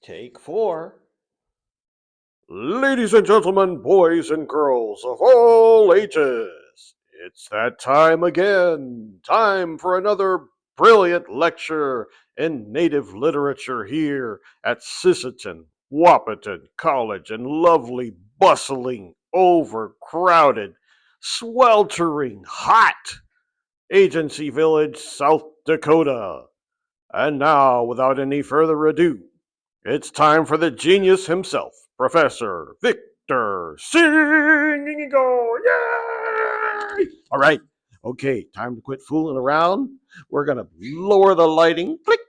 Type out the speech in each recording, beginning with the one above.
Take four. Ladies and gentlemen, boys and girls of all ages, it's that time again. Time for another brilliant lecture in native literature here at Sisseton, Wahpeton College in lovely, bustling, overcrowded, sweltering, hot Agency Village, South Dakota. And now, without any further ado, it's time for the genius himself, Professor Victor Singo. Yay! All right. Okay, time to quit fooling around. We're going to lower the lighting. Click.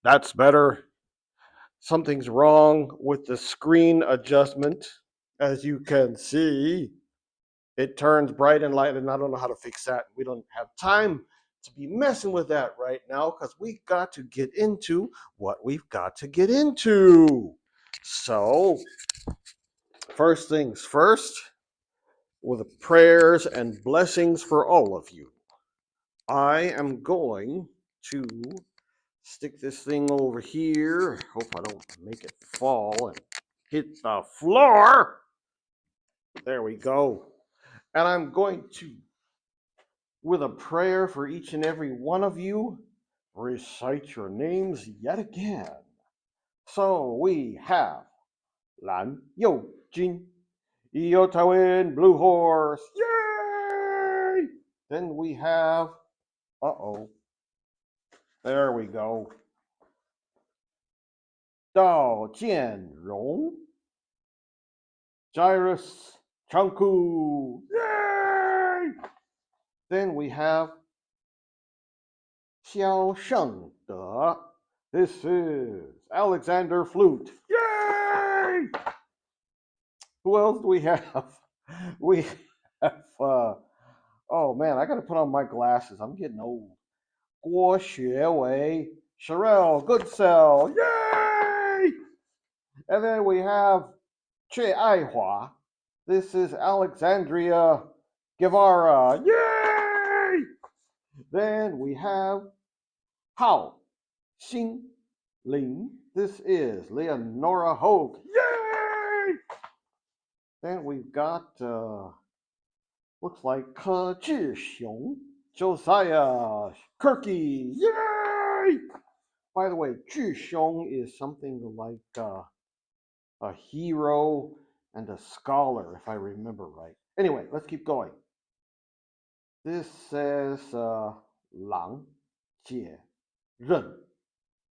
That's better. Something's wrong with the screen adjustment. As you can see, it turns bright and light, and I don't know how to fix that. We don't have time to be messing with that right now because we got to get into what we've got to get into. So, first things first, with prayers and blessings for all of you, I am going to stick this thing over here. Hope I don't make it fall and hit the floor. There we go. And I'm going to, with a prayer for each and every one of you, recite your names yet again. So we have Lan Yo Jin, Iotawin Blue Horse, yay! Then we have, there we go, Dao Jian Rong, Gyrus Changku, yay! Then we have Xiao Sheng De. This is Alexander Flute. Yay! Who else do we have? We have, oh man, I gotta put on my glasses. I'm getting old. Guo Xuewei, Sherelle Goodsell. Yay! And then we have Che Aihua. This is Alexandria Guevara. Yay! Then we have Hao Xin Ling. This is Leonora Hogue. Yay! Then we've got, looks like Ke Zhixiong, Josiah Kirky. Yay! By the way, Zhixiong is something like a hero and a scholar, if I remember right. Anyway, let's keep going. This says Lang Jie Ren.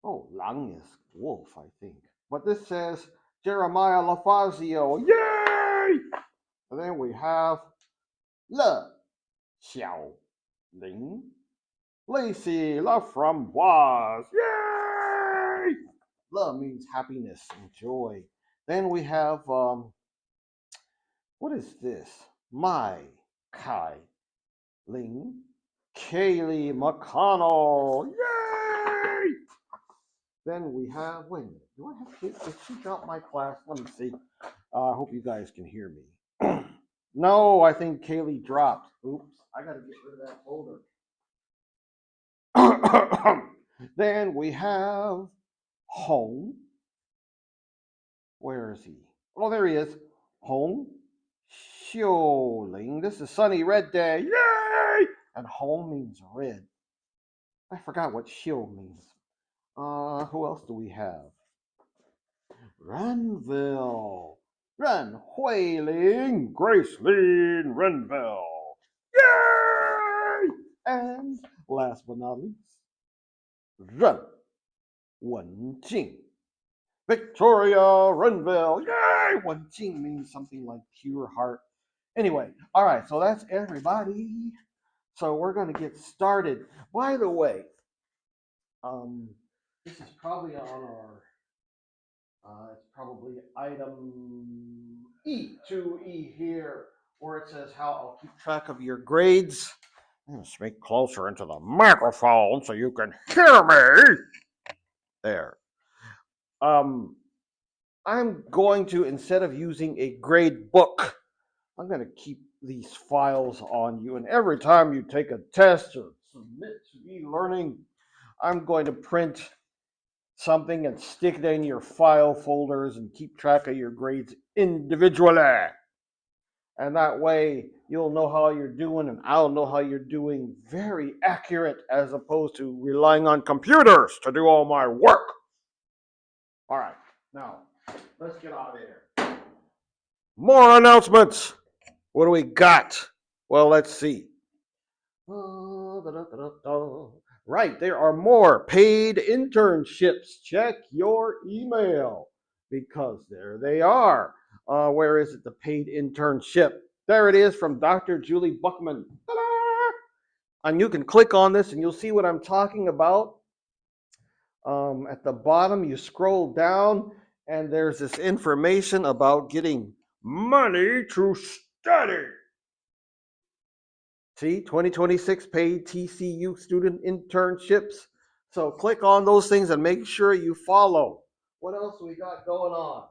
Oh, Lang is wolf, I think. But this says Jeremiah LaFazio. Yay! And then we have Le Xiao Ling. Lacey LaFramboise. Yay! Le means happiness and joy. Then we have, what is this? Mai Kai Ling. Kaylee McConnell. Yay! Then we have, wait a minute, do I have kids? Did she drop my class? Let me see. I hope you guys can hear me. No, I think Kaylee dropped. Oops, I got to get rid of that folder. Then we have Hong. Where is he? Oh, there he is. Hong Xiuling. This is Sunny Red Day. Yay! And Hong means red. I forgot what Xiu means. Who else do we have? Renville. Ren Huiling. Grace Lynn Renville. Yay! And last but not least, Ren Wenjing. Victoria Renville. Yay! Wenjing means something like pure heart. Anyway, all right, so that's everybody. So we're going to get started. By the way, this is probably on our, it's probably item E2E here, where it says how I'll keep track of your grades. I'm going to speak closer into the microphone so you can hear me. There. I'm going to, instead of using a grade book, I'm going to keep these files on you. And every time you take a test or submit to e-learning, I'm going to print something and stick it in your file folders and keep track of your grades individually. And that way you'll know how you're doing and I'll know how you're doing. Very accurate as opposed to relying on computers to do all my work. All right, now let's get out of here. More announcements. What do we got? Well, let's see. Right, there are more paid internships. Check your email because there they are. Where is it? The paid internship. There it is from Dr. Julie Buckman. Ta-da! And you can click on this and you'll see what I'm talking about. At the bottom, you scroll down and there's this information about getting money to study. See, 2026 paid TCU student internships. So click on those things and make sure you follow. What else we got going on?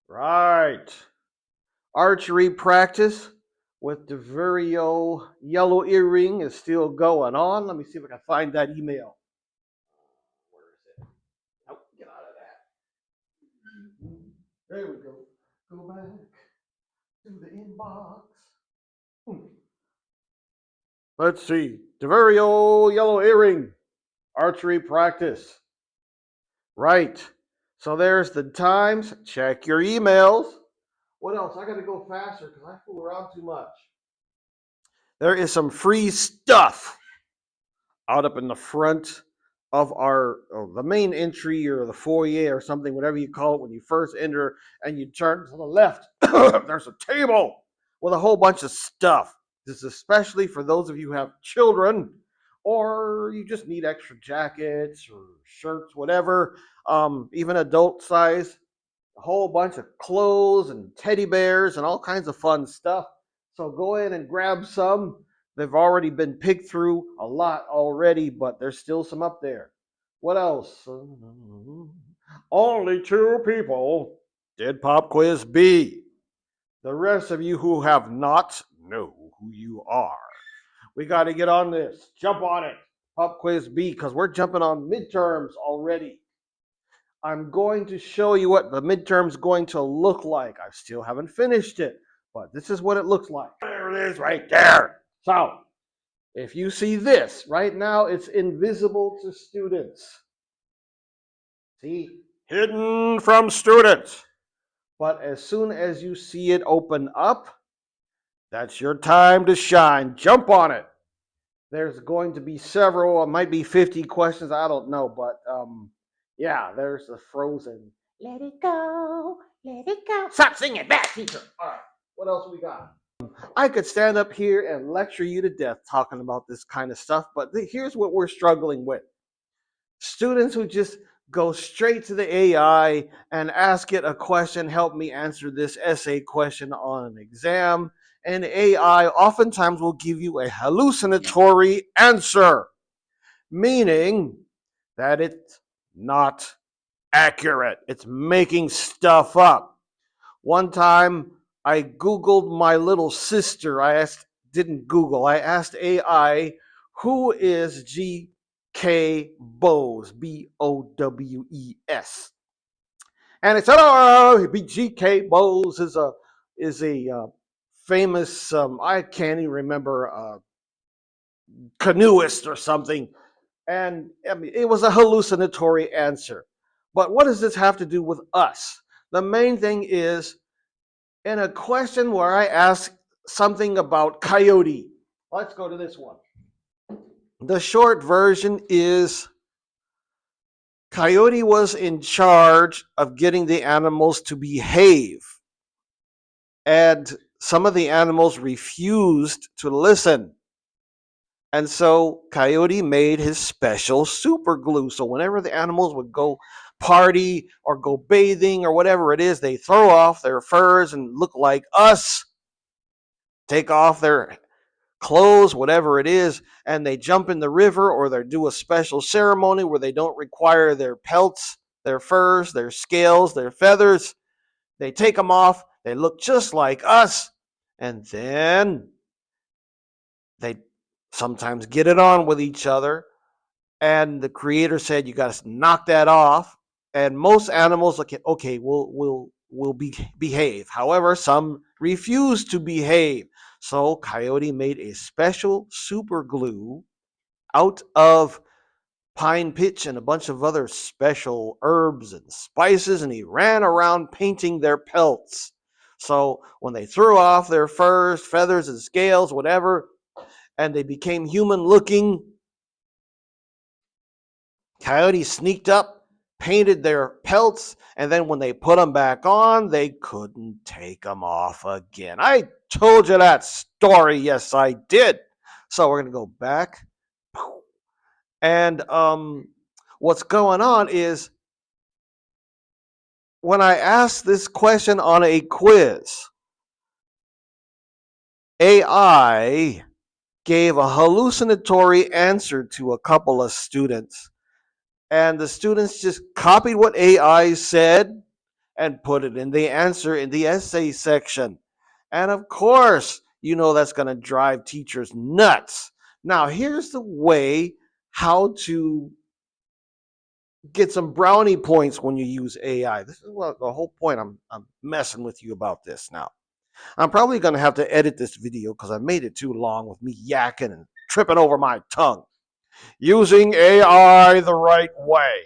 Right. Archery practice with the Virio yellow earring is still going on. Let me see if I can find that email. Where is it? Oh, get out of that. There we go. Go back to the inbox. Let's see. DeVario yellow earring. Archery practice. Right. So there's the times. Check your emails. What else? I got to go faster because I fool around too much. There is some free stuff out up in the front of the main entry or the foyer or something, whatever you call it, when you first enter and you turn to the left. There's a table with a whole bunch of stuff. This is especially for those of you who have children or you just need extra jackets or shirts, whatever, even adult size. A whole bunch of clothes and teddy bears and all kinds of fun stuff. So go in and grab some. They've already been picked through a lot already, but there's still some up there. What else? Only 2 people did Pop Quiz B. The rest of you who have not know who you are. We got to get on this. Jump on it. Pop Quiz B, because we're jumping on midterms already. I'm going to show you what the midterm's going to look like. I still haven't finished it, but this is what it looks like. There it is right there. So, if you see this, right now it's invisible to students. See? Hidden from students. But as soon as you see it open up, that's your time to shine. Jump on it. There's going to be several, it might be 50 questions, I don't know, but yeah, there's the Frozen. Let it go, let it go. Stop singing, bad teacher. All right, what else we got? I could stand up here and lecture you to death talking about this kind of stuff, but here's what we're struggling with. Students who just go straight to the AI and ask it a question, help me answer this essay question on an exam, and AI oftentimes will give you a hallucinatory answer, meaning that it's not accurate. It's making stuff up. One time I Googled my little sister. I asked AI, who is G.K. Bowes, Bowes. And it said, oh, G.K. Bowes is a famous, I can't even remember, canoeist or something. And I mean, it was a hallucinatory answer. But what does this have to do with us? The main thing is, in a question where I ask something about Coyote, let's go to this one. The short version is Coyote was in charge of getting the animals to behave. And some of the animals refused to listen. And so Coyote made his special super glue. So whenever the animals would go party or go bathing or whatever it is, they throw off their furs and look like us, take off their clothes, whatever it is, and they jump in the river or they do a special ceremony where they don't require their pelts, their furs, their scales, their feathers. They take them off. They look just like us. And then they sometimes get it on with each other. and the creator said you got to knock that off. And most animals, okay, will behave. However, some refuse to behave. So Coyote made a special super glue out of pine pitch and a bunch of other special herbs and spices, and he ran around painting their pelts. So when they threw off their furs, feathers, and scales, whatever, and they became human looking, Coyote sneaked up, painted their pelts, and then when they put them back on, they couldn't take them off again. I told you that story. Yes, I did. So we're going to go back. And what's going on is when I asked this question on a quiz, AI gave a hallucinatory answer to a couple of students. And the students just copied what AI said and put it in the answer in the essay section. And of course, you know that's going to drive teachers nuts. Now, here's the way how to get some brownie points when you use AI. This is what the whole point I'm messing with you about this now. I'm probably going to have to edit this video because I made it too long with me yakking and tripping over my tongue. Using AI the right way.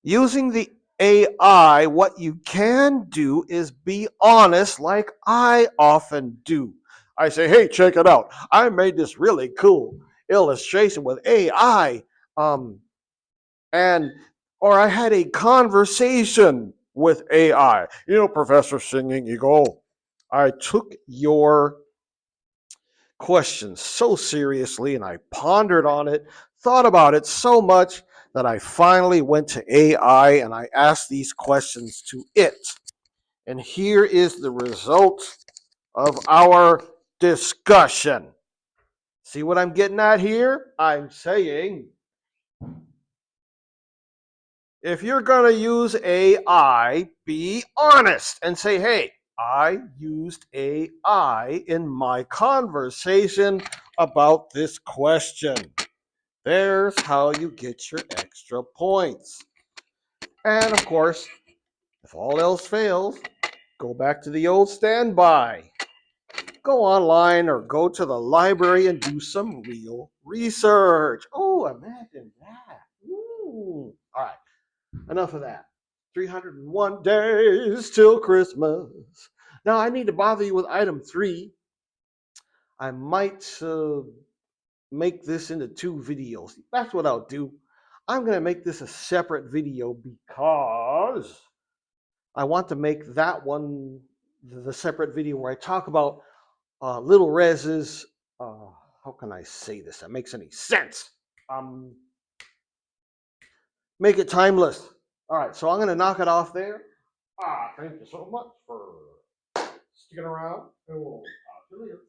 Using the AI, what you can do is be honest, like I often do. I say, hey, check it out. I made this really cool illustration with AI. And or I had a conversation with AI. You know, Professor Singing Eagle, I took your question so seriously and I pondered on it, thought about it so much that I finally went to AI and I asked these questions to it. And here is the result of our discussion. See what I'm getting at here? I'm saying if you're going to use AI, be honest and say, hey, I used AI in my conversation about this question. There's how you get your extra points. And of course, if all else fails, go back to the old standby. Go online or go to the library and do some real research. Oh, imagine that. Ooh. All right. Enough of that. 301 days till Christmas. Now, I need to bother you with item 3. I might make this into 2 videos. That's what I'll do. I'm going to make this a separate video because I want to make that one the separate video where I talk about Little Rez's, how can I say this? That makes any sense. Make it timeless. All right, so I'm going to knock it off there. Thank you so much for sticking around. And we'll talk to you later.